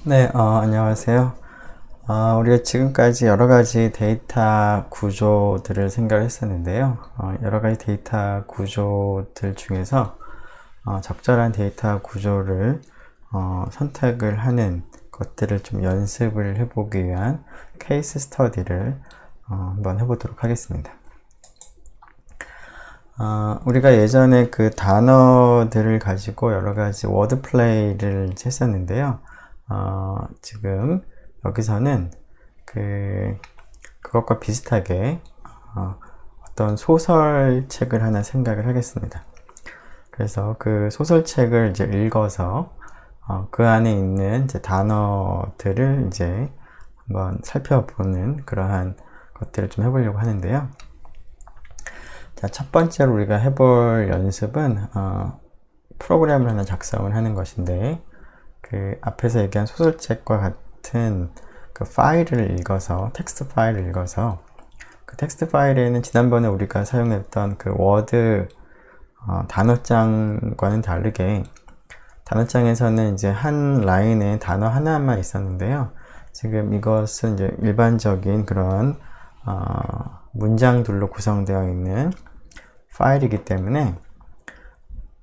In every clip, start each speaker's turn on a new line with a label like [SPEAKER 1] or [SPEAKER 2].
[SPEAKER 1] 네, 안녕하세요. 우리가 지금까지 여러 가지 데이터 구조들을 생각을 했었는데요. 여러 가지 데이터 구조들 중에서 적절한 데이터 구조를 선택을 하는 것들을 좀 연습을 해보기 위한 케이스 스터디를 한번 해보도록 하겠습니다. 우리가 예전에 그 단어들을 가지고 여러 가지 워드 플레이를 했었는데요. 지금 여기서는 그것과 비슷하게 어떤 소설책을 하나 생각을 하겠습니다. 그래서 그 소설책을 이제 읽어서 그 안에 있는 이제 단어들을 이제 한번 살펴보는 그러한 것들을 좀 해보려고 하는데요. 자, 첫 번째로 우리가 해볼 연습은 프로그램을 하나 작성을 하는 것인데, 그 앞에서 얘기한 소설책과 같은 그 파일을 읽어서, 텍스트 파일을 읽어서, 그 텍스트 파일에는 지난번에 우리가 사용했던 그 워드 단어장과는 다르게, 단어장에서는 이제 한 라인에 단어 하나만 있었는데요. 지금 이것은 이제 일반적인 그런 문장들로 구성되어 있는 파일이기 때문에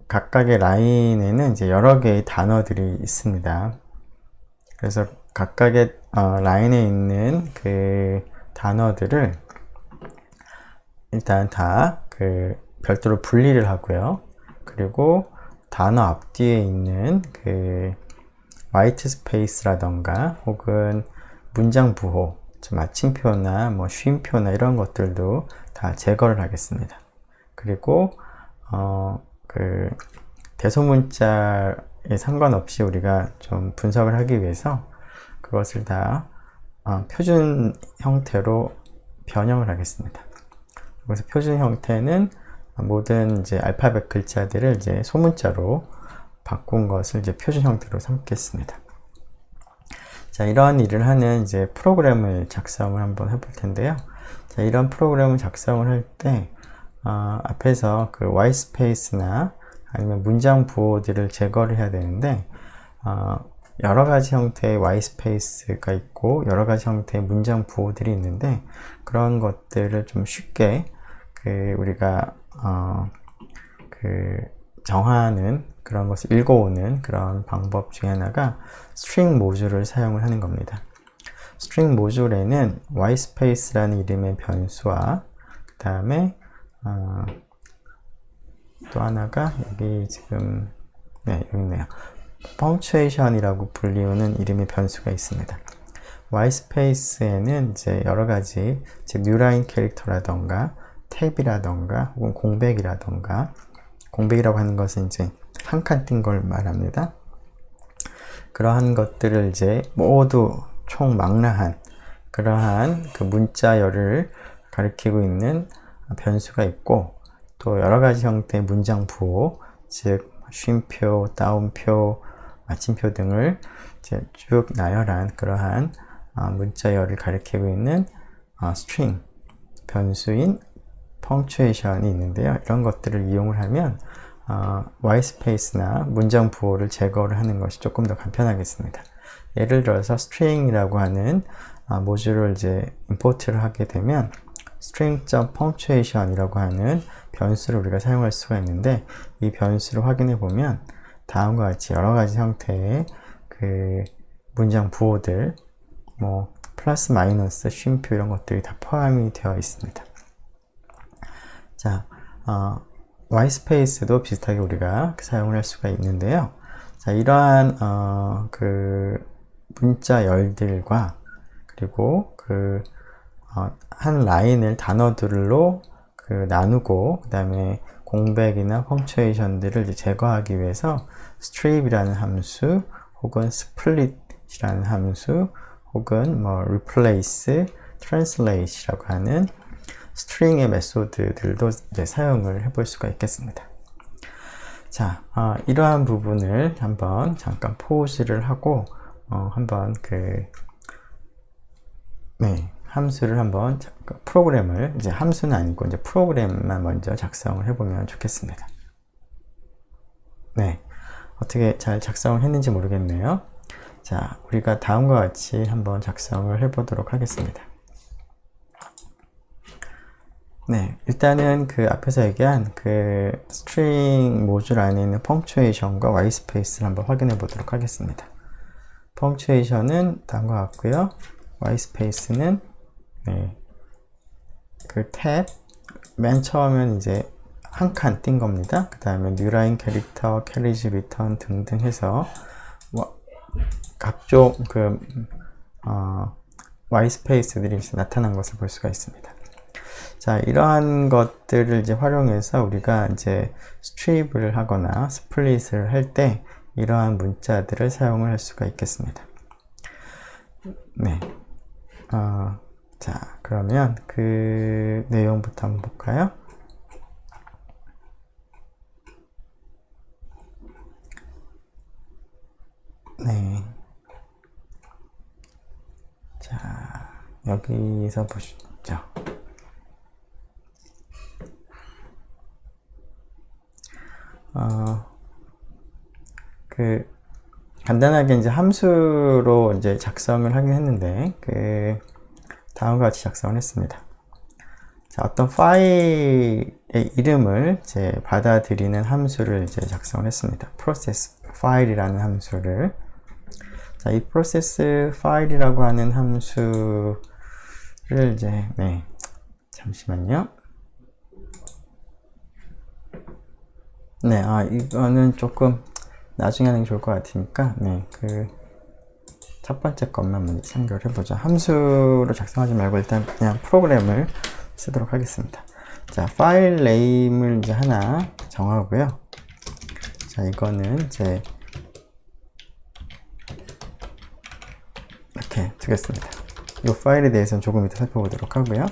[SPEAKER 1] 각각의 라인에는 이제 여러 개의 단어들이 있습니다. 그래서 각각의 라인에 있는 그 단어들을 일단 다 그 별도로 분리를 하고요. 그리고 단어 앞뒤에 있는 그 화이트 스페이스라던가 혹은 문장 부호, 마침표나 뭐 쉼표나 이런 것들도 다 제거를 하겠습니다. 그리고 그 대소문자에 상관없이 우리가 좀 분석을 하기 위해서 그것을 다 표준 형태로 변형을 하겠습니다. 그래서 표준 형태는 모든 이제 알파벳 글자들을 이제 소문자로 바꾼 것을 이제 표준 형태로 삼겠습니다. 자, 이러한 일을 하는 이제 프로그램을 작성을 한번 해볼 텐데요. 자, 이런 프로그램을 작성을 할 때 앞에서 그 white space나 아니면 문장 부호들을 제거를 해야 되는데 여러 가지 형태의 white space가 있고 여러 가지 형태의 문장 부호들이 있는데 그런 것들을 좀 쉽게 우리가 정하는 그런 것을 읽어오는 그런 방법 중에 하나가 string 모듈을 사용을 하는 겁니다. string 모듈에는 whitespace라는 이름의 변수와 그 다음에 또 하나가 여기 지금 여기 있네요. punctuation이라고 불리우는 이름의 변수가 있습니다. whitespace에는 이제 여러 가지 뉴라인 캐릭터라던가 탭이라던가 혹은 공백이라던가 공백이라고 하는 것은 이제 한 칸 띈 걸 말합니다. 그러한 것들을 이제 모두 총망라한 그러한 그 문자열을 가리키고 있는 변수가 있고 또 여러 가지 형태의 문장 부호, 즉 쉼표, 따옴표, 마침표 등을 이제 쭉 나열한 그러한 문자열을 가리키고 있는 string 변수인 punctuation이 있는데요. 이런 것들을 이용을 하면 whitespace나 문장 부호를 제거를 하는 것이 조금 더 간편하겠습니다. 예를 들어서 string이라고 하는 모듈을 이제 임포트를 하게 되면 string.punctuation이라고 하는 변수를 우리가 사용할 수가 있는데 이 변수를 확인해 보면 다음과 같이 여러 가지 형태의 그 문장 부호들 뭐 플러스 마이너스 쉼표 이런 것들이 다 포함이 되어 있습니다. 자, whitespace도 비슷하게 우리가 사용을 할 수가 있는데요. 자, 이러한 그 문자 열들과 그리고 한 라인을 단어들로 나누고 그 다음에 공백이나 펑츄에이션들을 제거하기 위해서 strip이라는 함수 혹은 split이라는 함수 혹은 뭐 replace, translate이라고 하는 스트링의 메소드들도 이제 사용을 해볼 수가 있겠습니다. 자, 이러한 부분을 한번 잠깐 포즈를 하고 한번 함수를 한번 프로그램을 이제 함수는 아니고 이제 프로그램만 먼저 작성을 해보면 좋겠습니다. 네, 어떻게 잘 작성을 했는지 모르겠네요. 자, 우리가 다음과 같이 한번 작성을 해보도록 하겠습니다. 네, 일단은 그 앞에서 얘기한 그 스트링 모듈 안에 있는 펑츄에이션과 와이스페이스를 한번 확인해 보도록 하겠습니다. 펑츄에이션은 다음과 같고요. 와이스페이스는 네, 그 탭 맨 처음엔 이제 한 칸 띈 겁니다. 그 다음에 뉴라인 캐릭터, 캐리지 리턴 등등 해서 각종 그 와이스페이스들이 나타난 것을 볼 수가 있습니다. 자, 이러한 것들을 이제 활용해서 우리가 이제 스트립을 하거나 스플릿을 할 때 이러한 문자들을 사용을 할 수가 있겠습니다. 네. 자, 그러면 그 내용부터 한번 볼까요? 네. 자, 여기서 보시죠. 간단하게 이제 함수로 이제 작성을 하긴 했는데, 다음과 같이 작성을 했습니다. 자, 어떤 파일의 이름을 이제 받아들이는 함수를 이제 작성을 했습니다. process file이라는 함수를. 자, 이 process file이라고 하는 함수를 이제, 네. 잠시만요. 네, 이거는 조금 나중에 하는 게 좋을 것 같으니까, 네, 첫 번째 것만 먼저 참고를 해보죠. 함수로 작성하지 말고 일단 그냥 프로그램을 쓰도록 하겠습니다. 자, 파일 네임을 이제 하나 정하고요. 자, 이거는 이제 이렇게 두겠습니다. 이 파일에 대해서는 조금 이따 살펴보도록 하고요.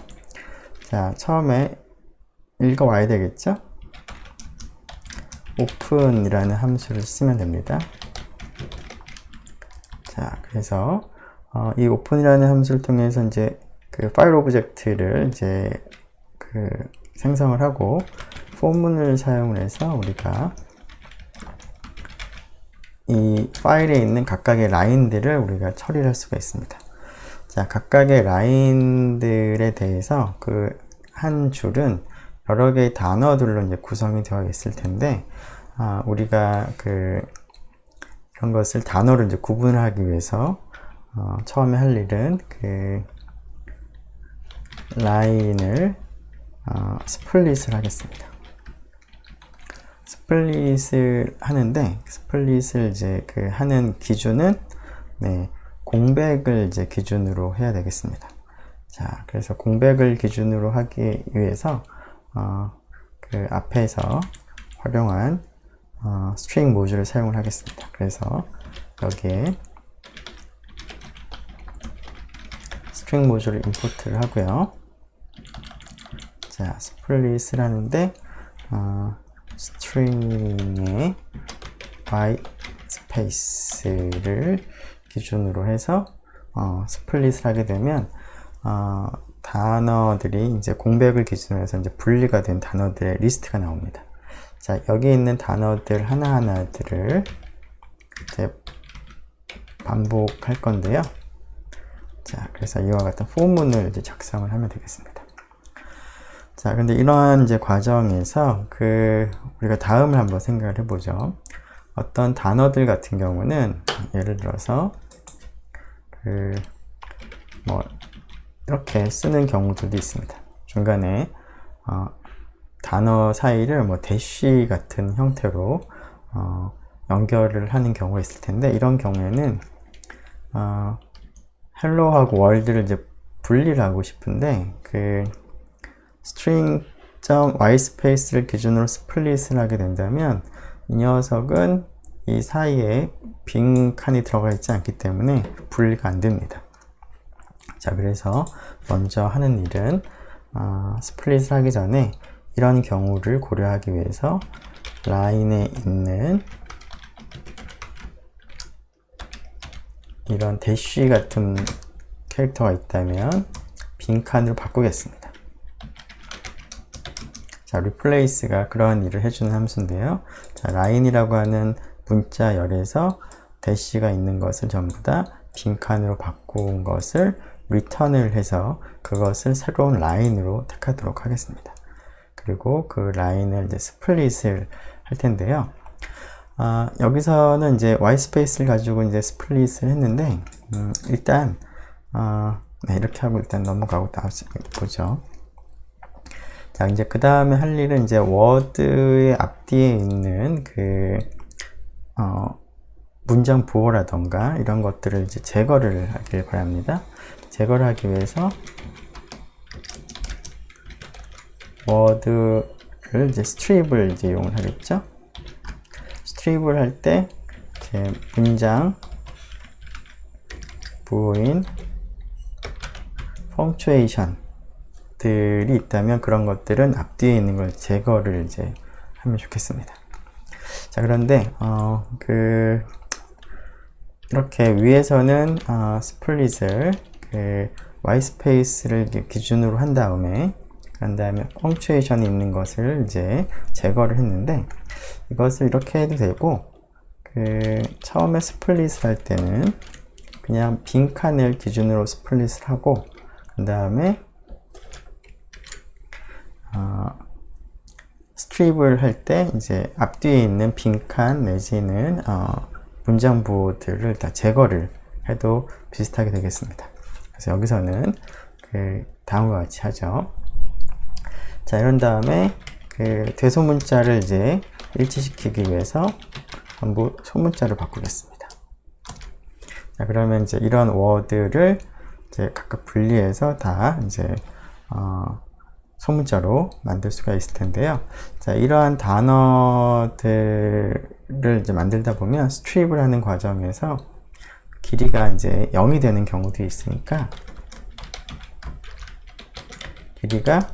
[SPEAKER 1] 자, 처음에 읽어와야 되겠죠? open이라는 함수를 쓰면 됩니다. 자, 그래서 이 open이라는 함수를 통해서 이제 그 파일 오브젝트를 이제 생성을 하고 포문을 사용을 해서 우리가 이 파일에 있는 각각의 라인들을 우리가 처리를 할 수가 있습니다. 자, 각각의 라인들에 대해서 그 한 줄은 여러 개의 단어들로 이제 구성이 되어 있을 텐데, 우리가 그런 것을 단어로 이제 구분을 하기 위해서 처음에 할 일은 라인을 스플릿을 하겠습니다. 스플릿을 하는데, 스플릿을 이제 하는 기준은 네, 공백을 이제 기준으로 해야 되겠습니다. 자, 그래서 공백을 기준으로 하기 위해서 앞에서 활용한 스트링 모듈을 사용을 하겠습니다. 그래서 여기에 스트링 모듈을 임포트를 하고요. 자, 스플릿을 하는데 스트링의 white space를 기준으로 해서 스플릿을 하게 되면 단어들이 이제 공백을 기준으로 해서 이제 분리가 된 단어들의 리스트가 나옵니다. 자, 여기 있는 단어들 하나하나들을 이제 반복할 건데요. 자, 그래서 이와 같은 포문을 이제 작성을 하면 되겠습니다. 자, 근데 이러한 이제 과정에서 우리가 다음을 한번 생각을 해보죠. 어떤 단어들 같은 경우는 예를 들어서 이렇게 쓰는 경우들도 있습니다. 중간에 단어 사이를 대쉬 같은 형태로 연결을 하는 경우가 있을 텐데, 이런 경우에는 헬로하고 월드를 이제 분리를 하고 싶은데 string.whitespace를 기준으로 스플릿을 하게 된다면 이 녀석은 이 사이에 빈 칸이 들어가 있지 않기 때문에 분리가 안 됩니다. 자, 그래서 먼저 하는 일은 스플릿을 하기 전에 이런 경우를 고려하기 위해서 라인에 있는 이런 대쉬 같은 캐릭터가 있다면 빈칸으로 바꾸겠습니다. 자, replace가 그러한 일을 해주는 함수인데요. 자, 라인이라고 하는 문자 열에서 대시가 있는 것을 전부 다 빈칸으로 바꾼 것을 리턴을 해서 그것을 새로운 라인으로 택하도록 하겠습니다. 그리고 그 라인을 이제 스플릿을 할 텐데요. 여기서는 이제 와이트스페이스를 가지고 이제 스플릿을 했는데, 일단, 네, 이렇게 하고 일단 넘어가고 보죠. 자, 이제 그 다음에 할 일은 이제 워드의 앞뒤에 있는 문장 부호라던가 이런 것들을 이제 제거를 하길 바랍니다. 제거를 하기 위해서 워드를 이제 스트립을 이제 이용을 하겠죠. 스트립을 할 때 문장 부호인 펑추에이션들이 있다면 그런 것들은 앞뒤에 있는 걸 제거를 이제 하면 좋겠습니다. 자, 그런데 이렇게 위에서는 스플릿을 와이트스페이스를 기준으로 한 다음에 그런 다음에 펑추에이션이 있는 것을 이제 제거를 했는데, 이것을 이렇게 해도 되고, 처음에 스플릿을 할 때는 그냥 빈칸을 기준으로 스플릿을 하고, 그 다음에 스트립을 할 때 이제 앞뒤에 있는 빈칸 내지는 문장 부호들을 다 제거를 해도 비슷하게 되겠습니다. 그래서 여기서는 다음과 같이 하죠. 자, 이런 다음에 대소문자를 이제 일치시키기 위해서 전부 소문자를 바꾸겠습니다. 자, 그러면 이제 이런 워드를 이제 각각 분리해서 다 이제 소문자로 만들 수가 있을 텐데요. 자, 이러한 단어들을 이제 만들다 보면 스트립을 하는 과정에서 길이가 이제 0이 되는 경우도 있으니까 길이가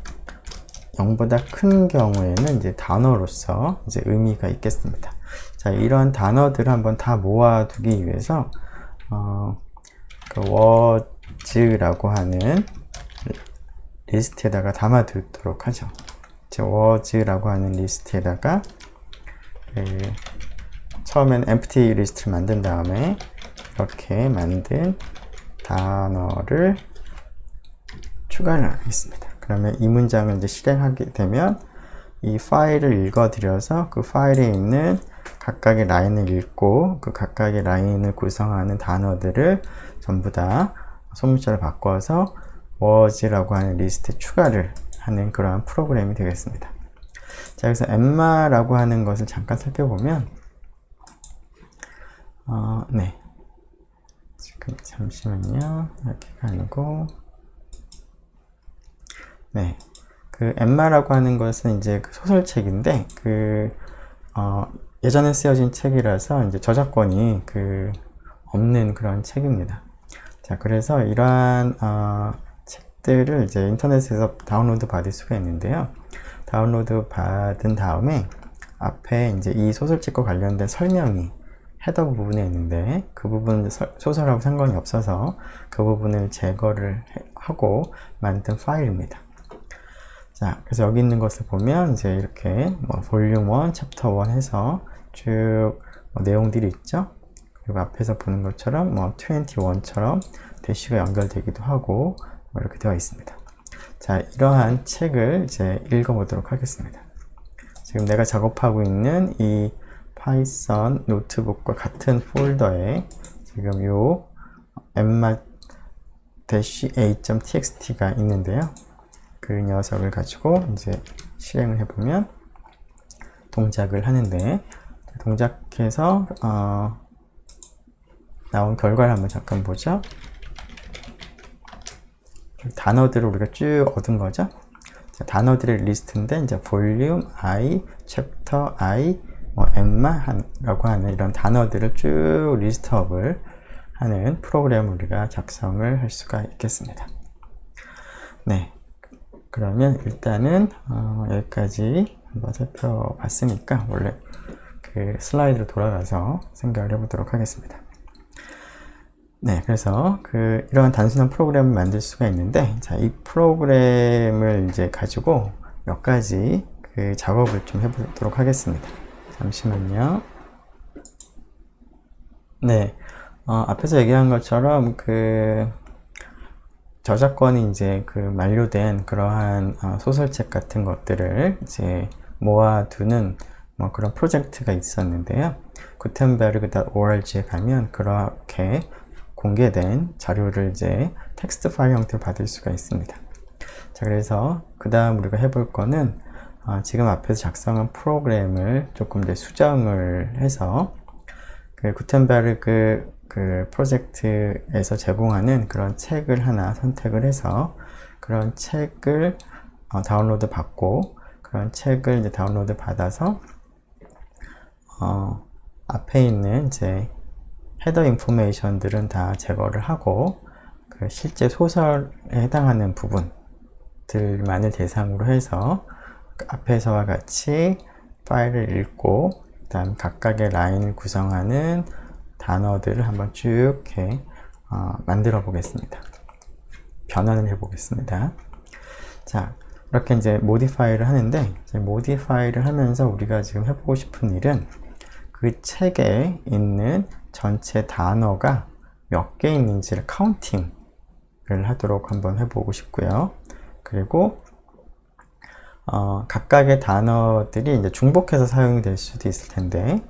[SPEAKER 1] 0보다 큰 경우에는 이제 단어로서 이제 의미가 있겠습니다. 자, 이러한 단어들을 한번 다 모아두기 위해서 워즈라고 하는 리스트에다가 담아두도록 하죠. 워즈라고 하는 리스트에다가 처음엔 empty 리스트를 만든 다음에 이렇게 만든 단어를 추가를 하겠습니다. 그러면 이 문장을 이제 실행하게 되면 이 파일을 읽어드려서 그 파일에 있는 각각의 라인을 읽고 그 각각의 라인을 구성하는 단어들을 전부 다 소문자를 바꿔서 was라고 하는 리스트에 추가를 하는 그러한 프로그램이 되겠습니다. 자, 여기서 엠마라고 하는 것을 잠깐 살펴보면 네, 지금 잠시만요. 이렇게가 아니고 네, 엠마라고 하는 것은 이제 소설책인데 예전에 쓰여진 책이라서 이제 저작권이 없는 그런 책입니다. 자, 그래서 이러한 책들을 이제 인터넷에서 다운로드 받을 수가 있는데요. 다운로드 받은 다음에 앞에 이제 이 소설책과 관련된 설명이 헤더 부분에 있는데 그 부분은 소설하고 상관이 없어서 그 부분을 제거를 하고 만든 파일입니다. 자, 그래서 여기 있는 것을 보면 이제 이렇게 볼륨 1, 챕터 1 해서 쭉 내용들이 있죠. 그리고 앞에서 보는 것처럼 21처럼 대시가 연결되기도 하고 이렇게 되어 있습니다. 자, 이러한 책을 이제 읽어보도록 하겠습니다. 지금 내가 작업하고 있는 이 파이썬 노트북과 같은 폴더에 지금 요 emma-a.txt가 있는데요. 그 녀석을 가지고 이제 실행을 해보면 동작을 하는데, 동작해서 나온 결과를 한번 잠깐 보죠. 단어들을 우리가 쭉 얻은 거죠. 자, 단어들의 리스트인데 이제 볼륨 I, 챕터 I, emma라고 하는 이런 단어들을 쭉 리스트업을 하는 프로그램을 우리가 작성을 할 수가 있겠습니다. 네, 그러면 일단은 여기까지 한번 살펴봤으니까 원래 슬라이드로 돌아가서 생각을 해보도록 하겠습니다. 네, 그래서 이러한 단순한 프로그램을 만들 수가 있는데, 자, 이 프로그램을 이제 가지고 몇 가지 작업을 좀 해보도록 하겠습니다. 잠시만요. 네, 앞에서 얘기한 것처럼 저작권이 이제 만료된 그러한 소설책 같은 것들을 이제 모아두는 뭐 그런 프로젝트가 있었는데요. 구텐베르그.org에 가면 그렇게 공개된 자료를 이제 텍스트 파일 형태로 받을 수가 있습니다. 자, 그래서 그 다음 우리가 해볼 거는 지금 앞에서 작성한 프로그램을 조금 더 수정을 해서 구텐베르그 프로젝트에서 제공하는 그런 책을 하나 선택을 해서 그런 책을 다운로드 받고 그런 책을 이제 다운로드 받아서 앞에 있는 이제 헤더 인포메이션들은 다 제거를 하고 실제 소설에 해당하는 부분들만을 대상으로 해서 앞에서와 같이 파일을 읽고 그 다음 각각의 라인을 구성하는 단어들을 한번 쭉 이렇게 만들어 보겠습니다. 변환을 해 보겠습니다. 자, 이렇게 이제 모디파이를 하는데, 이제 모디파이를 하면서 우리가 지금 해보고 싶은 일은 그 책에 있는 전체 단어가 몇 개 있는지를 카운팅을 하도록 한번 해보고 싶고요. 그리고 각각의 단어들이 이제 중복해서 사용이 될 수도 있을 텐데,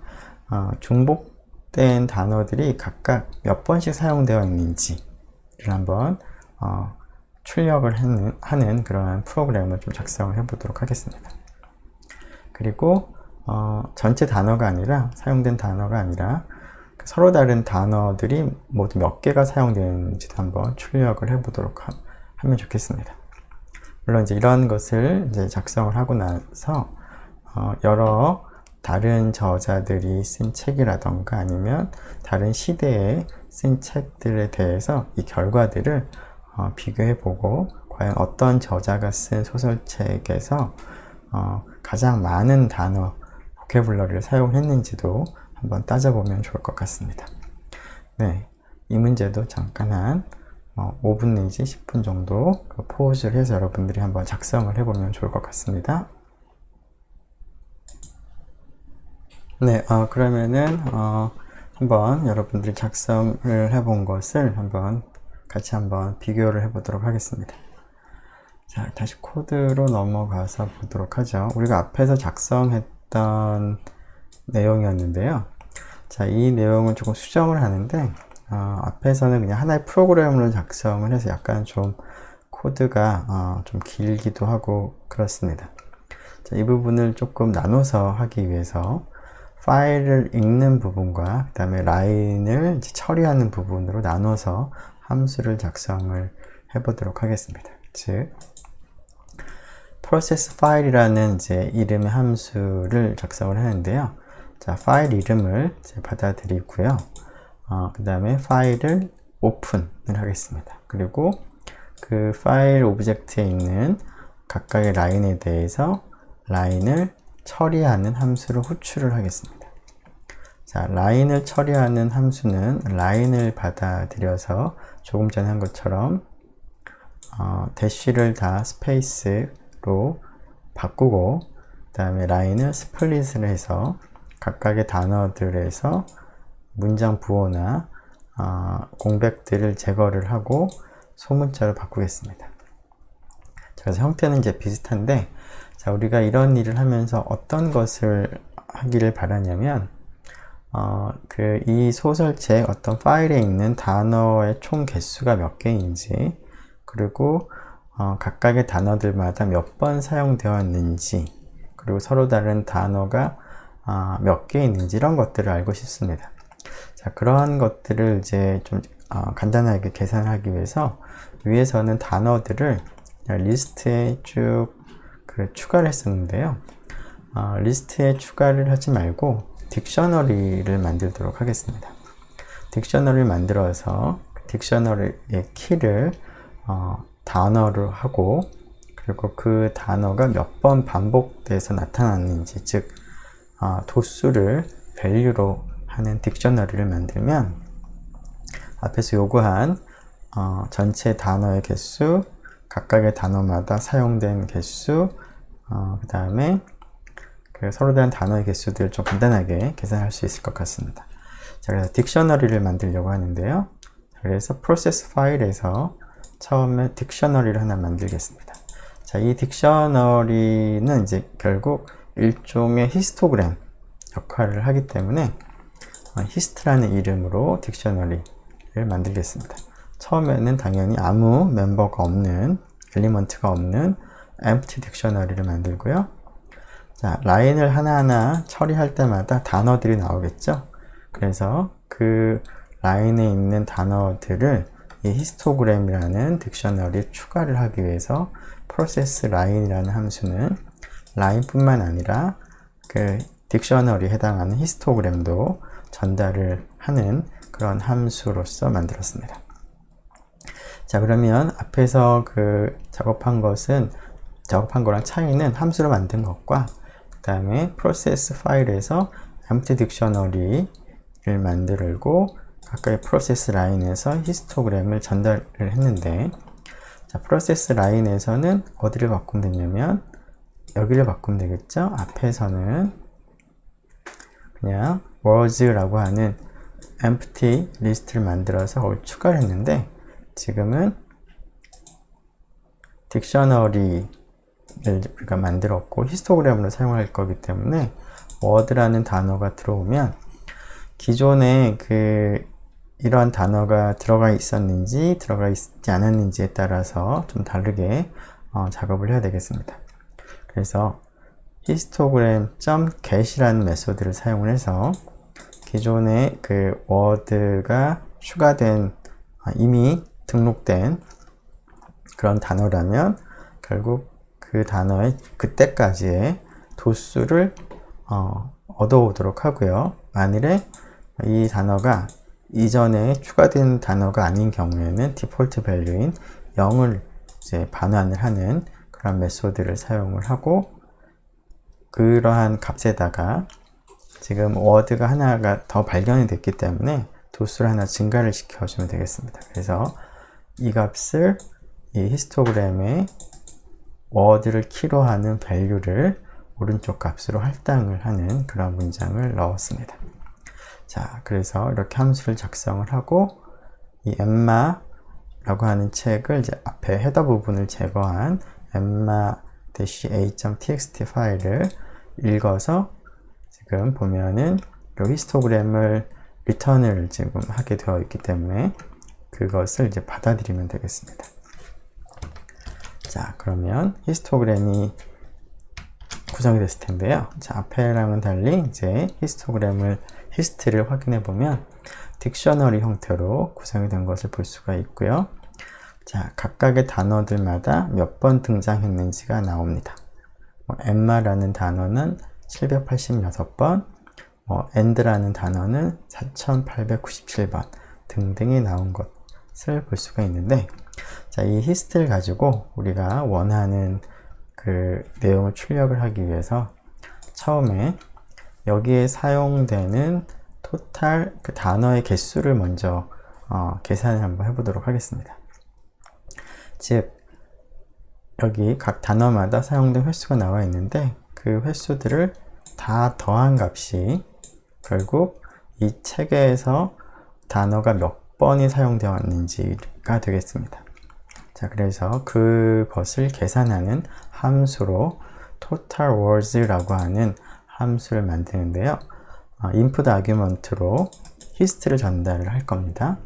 [SPEAKER 1] 중복된 단어들이 각각 몇 번씩 사용되어 있는지를 한번 출력을 하는 그러한 프로그램을 좀 작성을 해 보도록 하겠습니다. 그리고 전체 단어가 아니라 사용된 단어가 아니라 서로 다른 단어들이 모두 몇 개가 사용되는지도 한번 출력을 해 보도록 하면 좋겠습니다. 물론 이제 이런 것을 이제 작성을 하고 나서 여러 다른 저자들이 쓴 책이라던가 아니면 다른 시대에 쓴 책들에 대해서 이 결과들을 비교해 보고 과연 어떤 저자가 쓴 소설책에서 가장 많은 단어, 보캐블러리를 사용했는지도 한번 따져보면 좋을 것 같습니다. 네, 이 문제도 잠깐 한 5분 내지 10분 정도 포즈를 해서 여러분들이 한번 작성을 해보면 좋을 것 같습니다. 네, 그러면은 한번 여러분들이 작성을 해본 것을 같이 한번 비교를 해보도록 하겠습니다. 자, 다시 코드로 넘어가서 보도록 하죠. 우리가 앞에서 작성했던 내용이었는데요. 자, 이 내용을 조금 수정을 하는데 앞에서는 그냥 하나의 프로그램으로 작성을 해서 약간 좀 코드가 좀 길기도 하고 그렇습니다. 자, 이 부분을 조금 나눠서 하기 위해서 파일을 읽는 부분과 그 다음에 라인을 이제 처리하는 부분으로 나눠서 함수를 작성을 해보도록 하겠습니다. 즉, process file이라는 이제 이름의 함수를 작성을 하는데요. 자, 파일 이름을 이제 받아들이고요. 그 다음에 파일을 오픈을 하겠습니다. 그리고 그 파일 오브젝트에 있는 각각의 라인에 대해서 라인을 처리하는 함수를 호출을 하겠습니다. 자, 라인을 처리하는 함수는 라인을 받아들여서 조금 전에 한 것처럼 대쉬를 다 스페이스로 바꾸고 그 다음에 라인을 스플릿을 해서 각각의 단어들에서 문장 부호나 공백들을 제거를 하고 소문자로 바꾸겠습니다. 자, 그래서 형태는 이제 비슷한데, 자, 우리가 이런 일을 하면서 어떤 것을 하기를 바라냐면 이 소설책 어떤 파일에 있는 단어의 총 개수가 몇 개인지, 그리고 각각의 단어들마다 몇 번 사용되었는지, 그리고 서로 다른 단어가 몇 개 있는지 이런 것들을 알고 싶습니다. 자, 그러한 것들을 이제 좀 간단하게 계산하기 위해서 위에서는 단어들을 리스트에 쭉 추가를 했었는데요. 리스트에 추가를 하지 말고 딕셔너리를 만들도록 하겠습니다. 딕셔너리를 만들어서 딕셔너리의 키를 단어로 하고, 그리고 그 단어가 몇 번 반복돼서 나타났는지, 즉 도수를 value로 하는 딕셔너리를 만들면 앞에서 요구한 전체 단어의 개수, 각각의 단어마다 사용된 개수, 그 다음에 서로 다른 단어의 개수들을 좀 간단하게 계산할 수 있을 것 같습니다. 자, 그래서 딕셔너리를 만들려고 하는데요. 그래서 프로세스 파일에서 처음에 딕셔너리를 하나 만들겠습니다. 자, 이 딕셔너리는 이제 결국 일종의 히스토그램 역할을 하기 때문에 히스트라는 이름으로 딕셔너리를 만들겠습니다. 처음에는 당연히 아무 멤버가 없는, 엘리먼트가 없는 empty 딕셔너리를 만들고요. 자, 라인을 하나하나 처리할 때마다 단어들이 나오겠죠. 그래서 그 라인에 있는 단어들을 이 히스토그램이라는 딕셔너리에 추가를 하기 위해서 process line이라는 함수는 라인뿐만 아니라 그 딕셔너리에 해당하는 히스토그램도 전달을 하는 그런 함수로서 만들었습니다. 자, 그러면 앞에서 그 작업한 거랑 차이는 함수로 만든 것과 그 다음에 프로세스 파일에서 empty 딕셔너리를 만들고 각각의 프로세스 라인에서 히스토그램을 전달을 했는데, 자, 프로세스 라인에서는 어디를 바꾸면 되냐면 여기를 바꾸면 되겠죠. 앞에서는 그냥 words라고 하는 empty 리스트를 만들어서 거기 추가를 했는데, 지금은 딕셔너리를 우리가 만들었고 히스토그램으로 사용할 거기 때문에 word라는 단어가 들어오면 기존에 이런 단어가 들어가 있었는지 들어가 있지 않았는지에 따라서 좀 다르게 작업을 해야 되겠습니다. 그래서 histogram.get이라는 메소드를 사용을 해서 기존에 그 word가 추가된 이미 등록된 그런 단어라면 결국 그 단어의 그때까지의 도수를 얻어오도록 하고요. 만일에 이 단어가 이전에 추가된 단어가 아닌 경우에는 디폴트 밸류인 0을 이제 반환을 하는 그런 메소드를 사용을 하고, 그러한 값에다가 지금 워드가 하나가 더 발견이 됐기 때문에 도수를 하나 증가를 시켜주면 되겠습니다. 그래서 이 값을 이 히스토그램에 워드를 키로 하는 밸류를 오른쪽 값으로 할당을 하는 그런 문장을 넣었습니다. 자, 그래서 이렇게 함수를 작성을 하고 이 emma라고 하는 책을 이제 앞에 헤더 부분을 제거한 emma-a.txt 파일을 읽어서 지금 보면은 이 히스토그램을 리턴을 지금 하게 되어 있기 때문에 그것을 이제 받아들이면 되겠습니다. 자, 그러면 히스토그램이 구성이 됐을 텐데요. 자, 앞에랑은 달리 이제 히스트를 확인해 보면 딕셔너리 형태로 구성이 된 것을 볼 수가 있고요. 자, 각각의 단어들마다 몇 번 등장했는지가 나옵니다. emma라는 단어는 786번, and라는 단어는 4897번 등등이 나온 것을 볼 수가 있는데, 자, 이 히스트를 가지고 우리가 원하는 그 내용을 출력을 하기 위해서 처음에 여기에 사용되는 토탈 그 단어의 개수를 먼저 계산을 한번 해보도록 하겠습니다. 즉, 여기 각 단어마다 사용된 횟수가 나와 있는데 그 횟수들을 다 더한 값이 결국 이 체계에서 단어가 몇 번이 사용되었는지가 되겠습니다. 자, 그래서 그것을 계산하는 함수로 total words라고 하는 함수를 만드는데요. input argument로 히스트를 전달을 할 겁니다.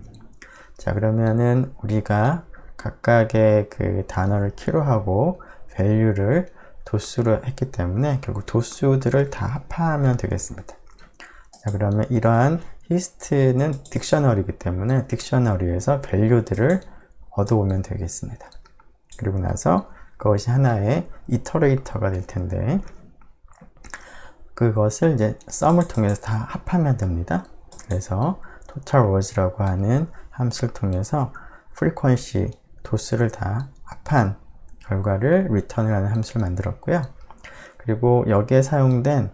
[SPEAKER 1] 자, 그러면은 우리가 각각의 그 단어를 키로 하고 value를 도수로 했기 때문에 결국 도수들을 다 합하면 되겠습니다. 자, 그러면 이러한 히스트는 딕셔너리이기 때문에 딕셔너리에서 value들을 얻어오면 되겠습니다. 그리고 나서 그것이 하나의 이터레이터가 될 텐데 그것을 이제 sum을 통해서 다 합하면 됩니다. 그래서 total words라고 하는 함수를 통해서 frequency 도수를 다 합한 결과를 return을 하는 함수를 만들었고요. 그리고 여기에 사용된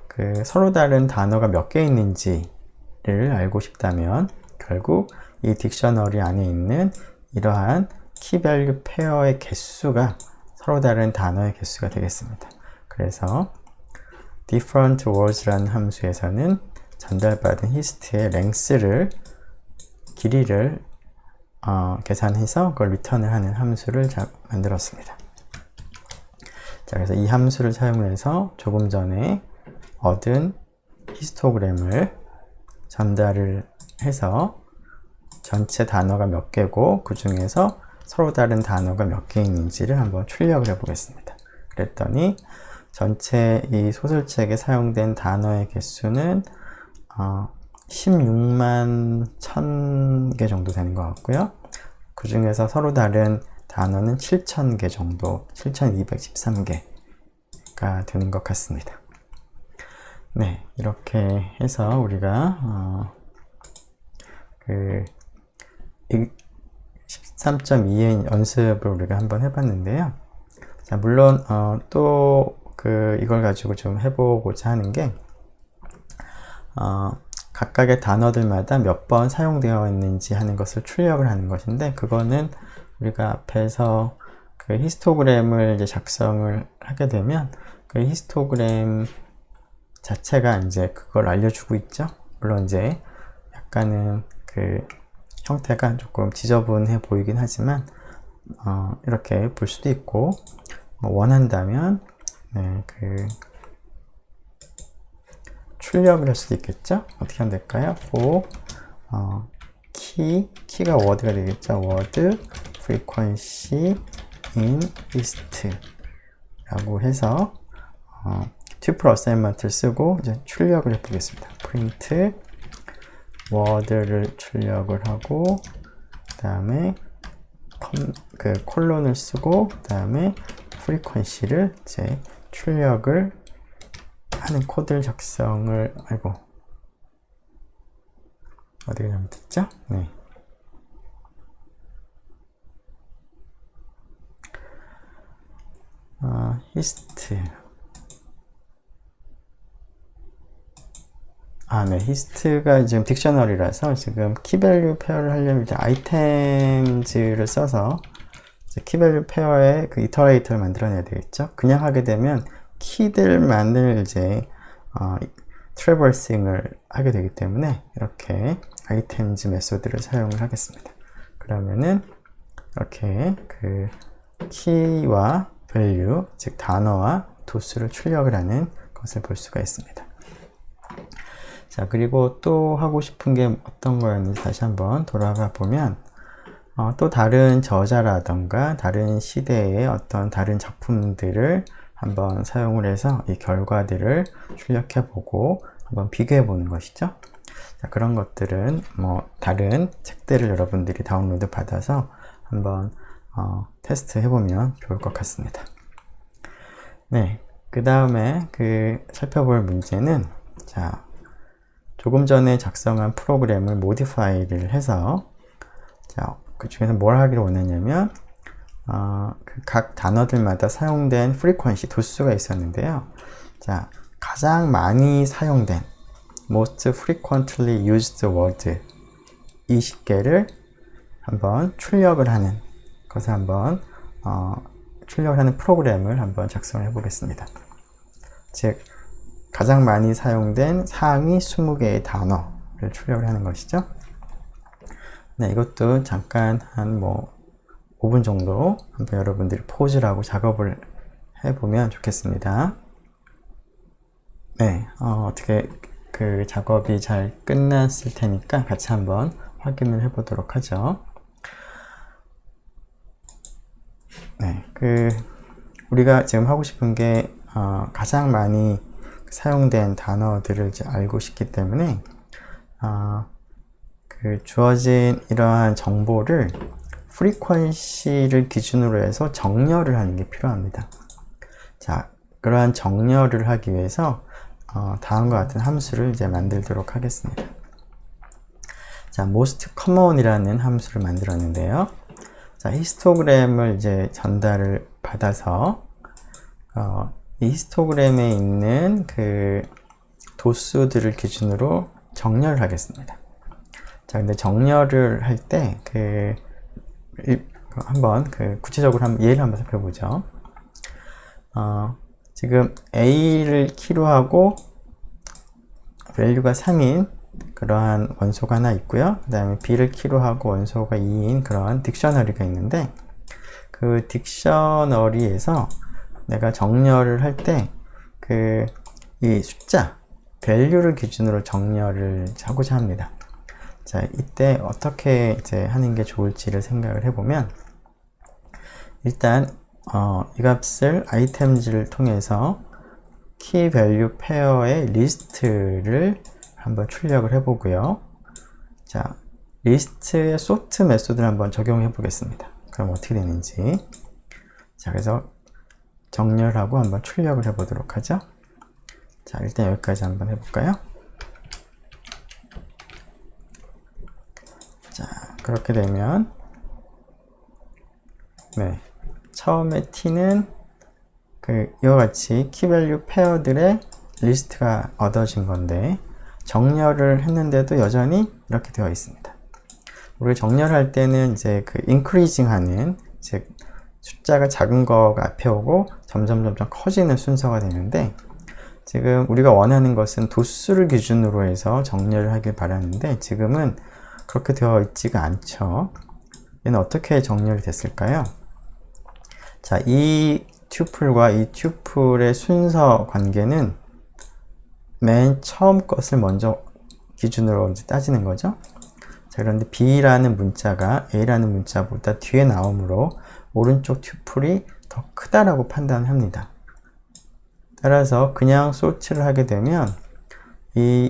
[SPEAKER 1] 그 서로 다른 단어가 몇 개 있는지를 알고 싶다면 결국 이 딕셔너리 안에 있는 이러한 키밸류 페어의 개수가 서로 다른 단어의 개수가 되겠습니다. 그래서 different words라는 함수에서는 전달받은 히스트의 랭스를 길이를 계산해서 그걸 리턴을 하는 함수를 만들었습니다. 자, 그래서 이 함수를 사용해서 조금 전에 얻은 히스토그램을 전달을 해서 전체 단어가 몇 개고 그 중에서 서로 다른 단어가 몇 개 있는지를 한번 출력을 해 보겠습니다. 그랬더니 전체 이 소설책에 사용된 단어의 개수는 16만 1000개 정도 되는 것 같고요. 그 중에서 서로 다른 단어는 7000개 정도, 7213개가 되는 것 같습니다. 네, 이렇게 해서 우리가 13.2의 연습을 우리가 한번 해봤는데요. 자, 물론 또 이걸 가지고 좀 해보고자 하는 게 각각의 단어들마다 몇 번 사용되어 있는지 하는 것을 출력을 하는 것인데, 그거는 우리가 앞에서 그 히스토그램을 이제 작성을 하게 되면 그 히스토그램 자체가 이제 그걸 알려주고 있죠. 물론 이제 약간은 그 형태가 조금 지저분해 보이긴 하지만 이렇게 볼 수도 있고, 원한다면 네, 출력을 할 수도 있겠죠. 어떻게 하면 될까요? for 키가 word가 되겠죠. word frequency in list 라고 해서 tuple assignment를 쓰고 이제 출력을 해 보겠습니다. print word를 출력을 하고, 그 다음에 콜론을 쓰고, 그 다음에 frequency를 이제 출력을 하는 코드를 작성을, 어디가 잘못됐죠? 네. 히스트. 네, 히스트가 지금 딕셔너리라서 지금 키밸류 페어를 하려면 이제 아이템즈를 써서 이제 키밸류 페어의 그 이터레이터를 만들어내야 되겠죠. 그냥 하게 되면 키들만을 이제 트래버싱을 하게 되기 때문에 이렇게 아이템즈 메소드를 사용을 하겠습니다. 그러면은 이렇게 그 키와 밸류, 즉 단어와 도수를 출력을 하는 것을 볼 수가 있습니다. 자, 그리고 또 하고 싶은 게 어떤 거였는지 다시 한번 돌아가 보면 또 다른 저자라던가 다른 시대의 어떤 다른 작품들을 한번 사용을 해서 이 결과들을 출력해 보고 한번 비교해 보는 것이죠. 자, 그런 것들은 다른 책들을 여러분들이 다운로드 받아서 한번 테스트 해보면 좋을 것 같습니다. 네, 그 다음에 살펴볼 문제는, 자, 조금 전에 작성한 프로그램을 모디파이를 해서, 자, 그 중에서 뭘 하기를 원했냐면 각 단어들마다 사용된 frequency, 도수가 있었는데요. 자, 가장 많이 사용된 most frequently used word 20개를 한번 출력을 하는 것을 한번 출력을 하는 프로그램을 한번 작성을 해 보겠습니다. 즉, 가장 많이 사용된 상위 20개의 단어를 출력을 하는 것이죠. 네, 이것도 잠깐 한 5분 정도 한번 여러분들이 포즈를 하고 작업을 해보면 좋겠습니다. 네, 어떻게 그 작업이 잘 끝났을 테니까 같이 한번 확인을 해보도록 하죠. 네, 우리가 지금 하고 싶은 게 가장 많이 사용된 단어들을 이제 알고 싶기 때문에 주어진 이러한 정보를 프리퀀시를 기준으로 해서 정렬을 하는 게 필요합니다. 자, 그러한 정렬을 하기 위해서 다음과 같은 함수를 이제 만들도록 하겠습니다. 자, most common이라는 함수를 만들었는데요. 자, 히스토그램을 이제 전달을 받아서 이 히스토그램에 있는 그 도수들을 기준으로 정렬을 하겠습니다. 자, 근데 정렬을 할 때 한번 구체적으로 예를 한번 살펴보죠. 지금 A를 키로 하고 value가 3인 그러한 원소가 하나 있고요. 그 다음에 b를 키로 하고 원소가 2인 그러한 딕셔너리가 있는데, 그 딕셔너리에서 내가 정렬을 할 때 이 숫자 value를 기준으로 정렬을 하고자 합니다. 자, 이때 어떻게 이제 하는 게 좋을지를 생각을 해보면, 일단 이 값을 items를 통해서 key value pair의 리스트를 한번 출력을 해보고요. 자, 리스트의 sort 메소드를 한번 적용해 보겠습니다. 그럼 어떻게 되는지. 자, 그래서 정렬하고 한번 출력을 해 보도록 하죠. 자, 일단 여기까지 한번 해볼까요? 자, 그렇게 되면 네, 처음에 t는 이와 같이 키밸류 페어들의 리스트가 얻어진 건데, 정렬을 했는데도 여전히 이렇게 되어 있습니다. 우리가 정렬할 때는 이제 increasing 하는, 즉 숫자가 작은 거가 앞에 오고 점점 커지는 순서가 되는데, 지금 우리가 원하는 것은 도수를 기준으로 해서 정렬을 하길 바라는데, 지금은 그렇게 되어 있지가 않죠. 얘는 어떻게 정렬이 됐을까요? 자, 이 튜플과 이 튜플의 순서 관계는 맨 처음 것을 먼저 기준으로 이제 따지는 거죠. 자, 그런데 B라는 문자가 A라는 문자보다 뒤에 나오므로 오른쪽 튜플이 더 크다라고 판단합니다. 따라서 그냥 소트를 하게 되면 이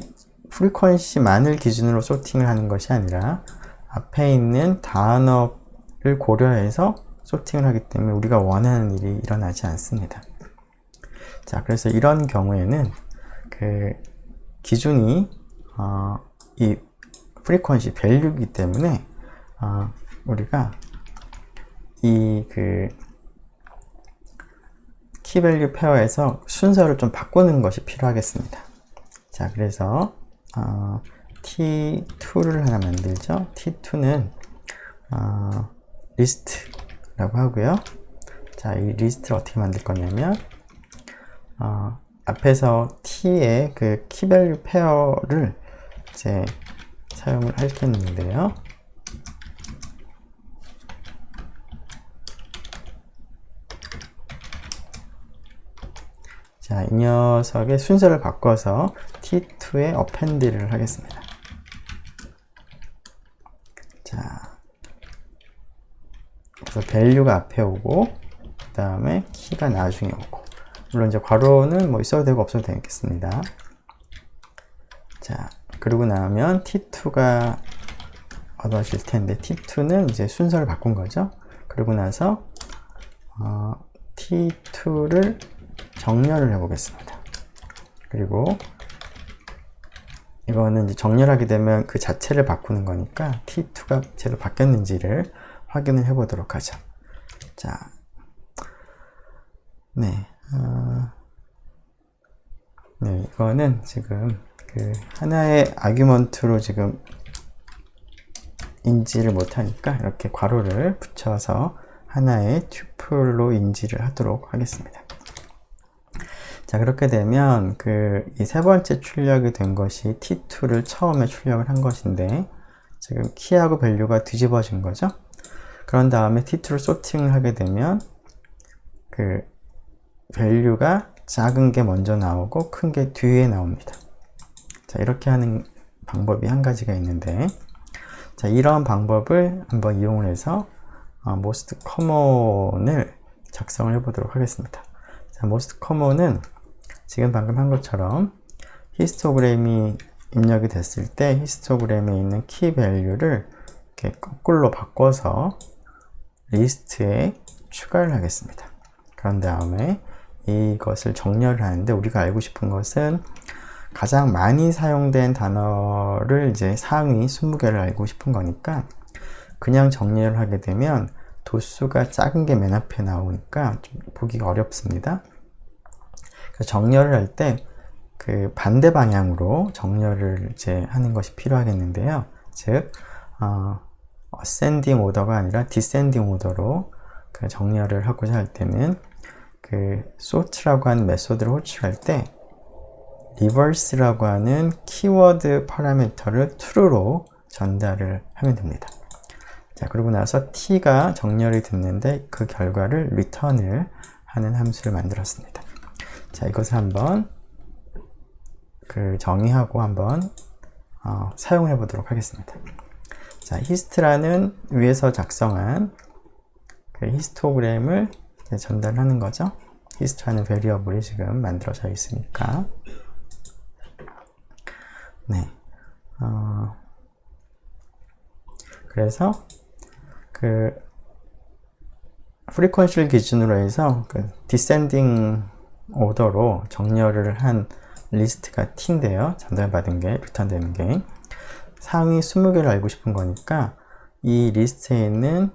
[SPEAKER 1] 프리퀀시만을 기준으로 소팅을 하는 것이 아니라 앞에 있는 단어를 고려해서 소팅을 하기 때문에 우리가 원하는 일이 일어나지 않습니다. 자, 그래서 이런 경우에는 기준이 이 프리퀀시 밸류이기 때문에 우리가 이 키밸류 페어에서 순서를 좀 바꾸는 것이 필요하겠습니다. 자, 그래서 T2를 하나 만들죠. T2는 리스트라고 하고요. 자, 이 리스트를 어떻게 만들 거냐면 앞에서 T의 키밸류 페어를 이제 사용을 하겠는데요. 자, 이 녀석의 순서를 바꿔서 T2에 append를 하겠습니다. 자, 그래서 value가 앞에 오고, 그 다음에 키가 나중에 오고, 물론 이제 괄호는 뭐 있어도 되고 없어도 되겠습니다. 자, 그러고 나면 T2가 얻어질 텐데, T2는 이제 순서를 바꾼 거죠. 그러고 나서 T2를 정렬을 해 보겠습니다. 그리고 이거는 이제 정렬하게 되면 그 자체를 바꾸는 거니까 T2가 제대로 바뀌었는지를 확인을 해 보도록 하죠. 자, 네, 네, 이거는 지금 하나의 아규먼트로 지금 인지를 못하니까 이렇게 괄호를 붙여서 하나의 튜플로 인지를 하도록 하겠습니다. 자, 그렇게 되면 이 세 번째 출력이 된 것이 T2를 처음에 출력을 한 것인데, 지금 키하고 밸류가 뒤집어진 거죠. 그런 다음에 T2를 소팅을 하게 되면 밸류가 작은 게 먼저 나오고 큰 게 뒤에 나옵니다. 자, 이렇게 하는 방법이 한 가지가 있는데, 자, 이런 방법을 한번 이용을 해서 most common을 작성을 해 보도록 하겠습니다. 자, most common은 지금 방금 한 것처럼 히스토그램이 입력이 됐을 때 히스토그램에 있는 키 밸류를 이렇게 거꾸로 바꿔서 리스트에 추가를 하겠습니다. 그런 다음에 이것을 정렬을 하는데, 우리가 알고 싶은 것은 가장 많이 사용된 단어를 이제 상위 20개를 알고 싶은 거니까, 그냥 정렬을 하게 되면 도수가 작은 게 맨 앞에 나오니까 좀 보기가 어렵습니다. 정렬을 할 때 반대 방향으로 정렬을 이제 하는 것이 필요하겠는데요. 즉, ascending 오더가 아니라 descending 오더로 정렬을 하고자 할 때는 sort라고 하는 메소드를 호출할 때 reverse라고 하는 키워드 파라미터를 true로 전달을 하면 됩니다. 자, 그러고 나서 t가 정렬이 됐는데 그 결과를 return을 하는 함수를 만들었습니다. 자, 이것을 한번 정의하고 한번 사용해 보도록 하겠습니다. 자, hist라는 위에서 작성한 히스토그램을 전달하는 거죠. hist라는 베리어블이 지금 만들어져 있으니까. 네. 그래서 프리퀀시를 기준으로 해서 디센딩 오더로 정렬을 한 리스트가 t인데요. 전달받은 게, 리턴되는 게. 상위 20개를 알고 싶은 거니까 이 리스트에 있는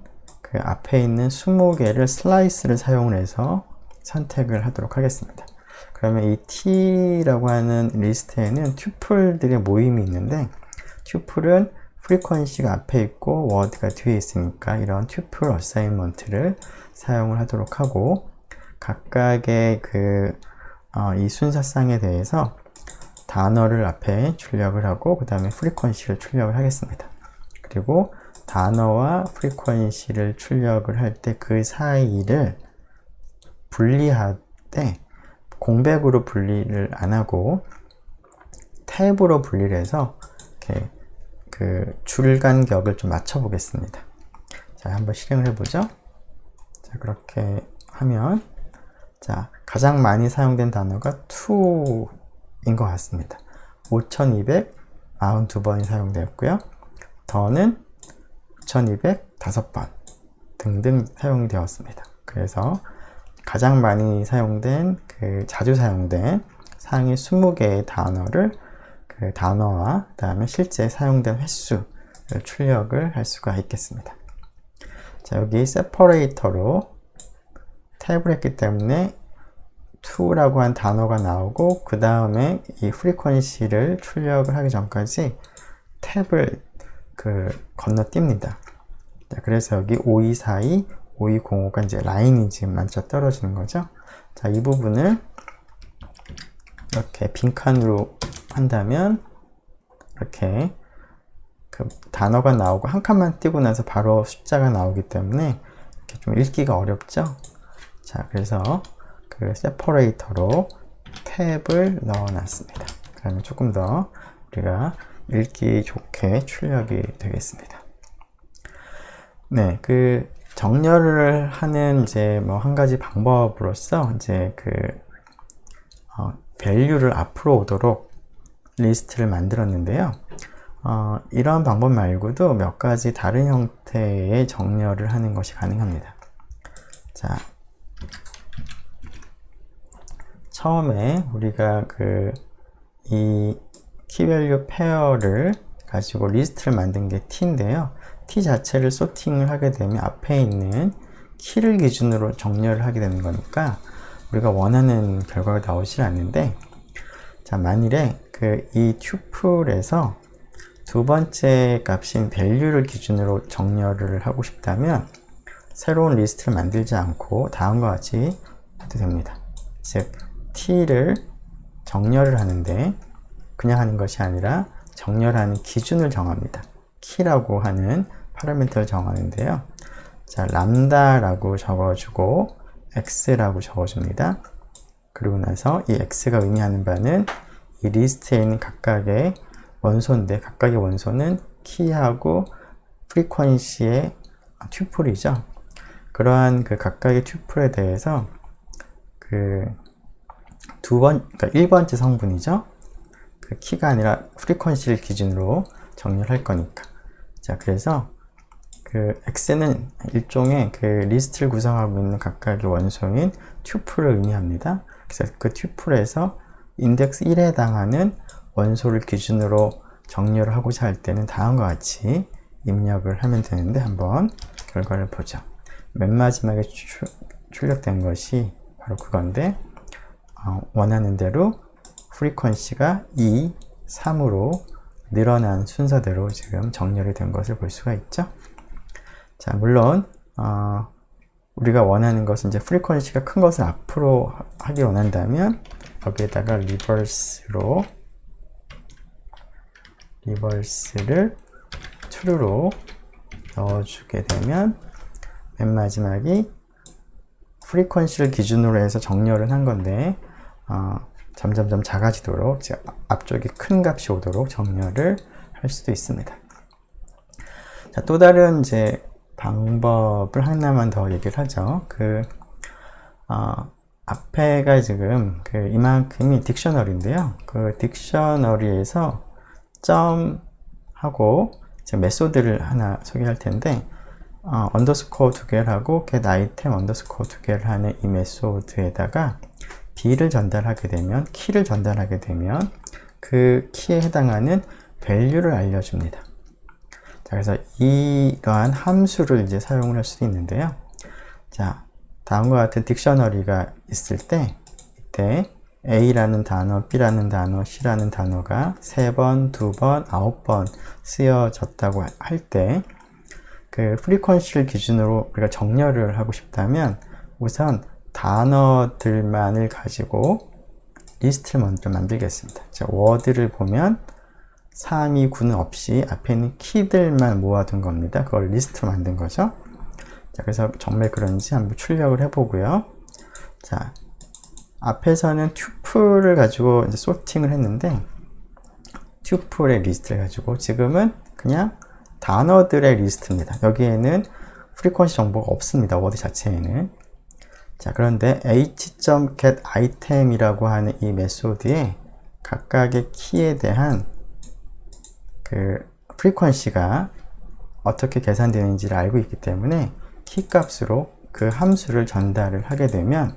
[SPEAKER 1] 앞에 있는 20개를 슬라이스를 사용을 해서 선택을 하도록 하겠습니다. 그러면 이 t라고 하는 리스트에는 튜플들의 모임이 있는데, 튜플은 프리퀀시가 앞에 있고 워드가 뒤에 있으니까 이런 튜플 어사인먼트를 사용을 하도록 하고, 각각의 이 순서상에 대해서 단어를 앞에 출력을 하고 그 다음에 프리퀀시를 출력을 하겠습니다. 그리고 단어와 프리퀀시를 출력을 할 때 그 사이를 분리할 때 공백으로 분리를 안 하고 탭으로 분리를 해서 이렇게 줄 간격을 좀 맞춰 보겠습니다. 자, 한번 실행을 해보죠. 자, 그렇게 하면, 자, 가장 많이 사용된 단어가 to인 것 같습니다. 5292번이 사용되었고요. 더는 5205번 등등 사용이 되었습니다. 그래서 가장 많이 사용된, 자주 사용된 상위 20개의 단어를 단어와 그 다음에 실제 사용된 횟수를 출력을 할 수가 있겠습니다. 자, 여기 separator로 탭을 했기 때문에 to라고 한 단어가 나오고 그 다음에 이 프리퀀시를 출력을 하기 전까지 탭을 건너뜁니다. 자, 그래서 여기 5242, 5205가 이제 라인이 지금 맞춰 떨어지는 거죠. 자, 이 부분을 이렇게 빈칸으로 한다면 이렇게 단어가 나오고 한 칸만 띄고 나서 바로 숫자가 나오기 때문에 이렇게 좀 읽기가 어렵죠. 자, 그래서 세퍼레이터로 탭을 넣어 놨습니다. 그러면 조금 더 우리가 읽기 좋게 출력이 되겠습니다. 네, 정렬을 하는 이제 한 가지 방법으로서 이제 밸류를 앞으로 오도록 리스트를 만들었는데요. 이런 방법 말고도 몇 가지 다른 형태의 정렬을 하는 것이 가능합니다. 자, 처음에 우리가 이 키밸류 페어를 가지고 리스트를 만든 게 t인데요. t 자체를 소팅을 하게 되면 앞에 있는 키를 기준으로 정렬을 하게 되는 거니까 우리가 원하는 결과가 나오질 않는데, 자, 만일에 이 튜플에서 두 번째 값인 value를 기준으로 정렬을 하고 싶다면 새로운 리스트를 만들지 않고 다음과 같이 해도 됩니다. 즉, t를 정렬을 하는데 그냥 하는 것이 아니라 정렬하는 기준을 정합니다. 키라고 하는 파라미터를 정하는데요. 자, 람다라고 적어주고 x라고 적어줍니다. 그리고 나서 이 x가 의미하는 바는 이 리스트에 있는 각각의 원소인데, 각각의 원소는 키하고 프리퀀시의 튜플이죠. 그러한 각각의 튜플에 대해서 그러니까 1번째 성분이죠. 키가 아니라 프리퀀시를 기준으로 정렬할 거니까. 자, 그래서 x는 일종의 리스트를 구성하고 있는 각각의 원소인 튜플을 의미합니다. 그래서 그 튜플에서 인덱스 1에 해당하는 원소를 기준으로 정렬을 하고자 할 때는 다음과 같이 입력을 하면 되는데, 한번 결과를 보죠. 맨 마지막에 출력된 것이 바로 그건데, 원하는 대로 프리퀀시가 2, 3으로 늘어난 순서대로 지금 정렬이 된 것을 볼 수가 있죠. 자, 물론 우리가 원하는 것은 이제 프리퀀시가 큰 것을 앞으로 하기 원한다면 여기에다가 리버스를 true로 넣어주게 되면 맨 마지막이 프리퀀시를 기준으로 해서 정렬을 한 건데 점점점 작아지도록, 앞쪽이 큰 값이 오도록 정렬을 할 수도 있습니다. 자, 또 다른 이제 방법을 하나만 더 얘기를 하죠. 앞에가 지금 이만큼이 딕셔너리인데요. 그 딕셔너리에서 점하고 이제 메소드를 하나 소개할 텐데, 언더스코어 두 개를 하고 get item 언더스코어 두 개를 하는 이 메소드에다가 B를 전달하게 되면, 키를 전달하게 되면 그 키에 해당하는 value를 알려줍니다. 자, 그래서 이러한 함수를 이제 사용을 할 수도 있는데요. 자, 다음과 같은 딕셔너리가 있을 때, 이때 A라는 단어, B라는 단어, C라는 단어가 3번, 2번, 9번 쓰여졌다고 할 때, 그 프리퀀시를 기준으로 우리가 정렬을 하고 싶다면 우선 단어들만을 가지고 리스트를 먼저 만들겠습니다. 자, 워드를 보면 3, 2, 9는 없이 앞에 있는 키들만 모아둔 겁니다. 그걸 리스트로 만든 거죠. 자, 그래서 정말 그런지 한번 출력을 해보고요. 자, 앞에서는 튜플을 가지고 이제 소팅을 했는데, 튜플의 리스트를 가지고 지금은 그냥 단어들의 리스트입니다. 여기에는 프리퀀시 정보가 없습니다. 워드 자체에는. 자, 그런데 h.getItem이라고 하는 이 메소드에 각각의 키에 대한 그 프리퀀시가 어떻게 계산되는지를 알고 있기 때문에 키 값으로 그 함수를 전달을 하게 되면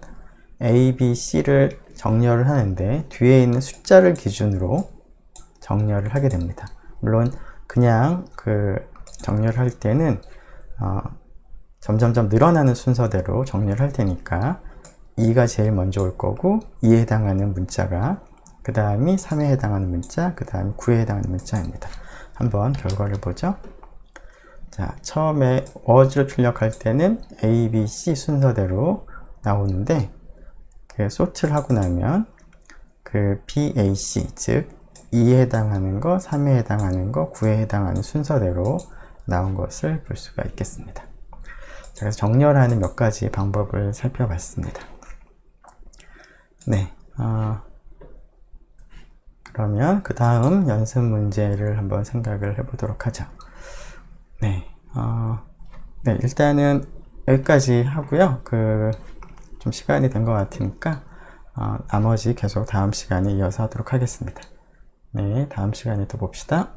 [SPEAKER 1] A, B, C를 정렬을 하는데 뒤에 있는 숫자를 기준으로 정렬을 하게 됩니다. 물론 그냥 정렬을 할 때는 점점점 늘어나는 순서대로 정렬을 할 테니까 2가 제일 먼저 올 거고, 2에 해당하는 문자가, 그 다음이 3에 해당하는 문자, 그 다음이 9에 해당하는 문자입니다. 한번 결과를 보죠. 자, 처음에 워즈를 출력할 때는 A, B, C 순서대로 나오는데, 소트를 하고 나면 B, A, C, 즉 2에 해당하는 거, 3에 해당하는 거, 9에 해당하는 순서대로 나온 것을 볼 수가 있겠습니다. 자, 그래서 정렬하는 몇 가지 방법을 살펴봤습니다. 네, 그러면 그 다음 연습 문제를 한번 생각을 해보도록 하죠. 네, 네, 일단은 여기까지 하고요. 좀 시간이 된 것 같으니까 나머지 계속 다음 시간에 이어서 하도록 하겠습니다. 네, 다음 시간에 또 봅시다.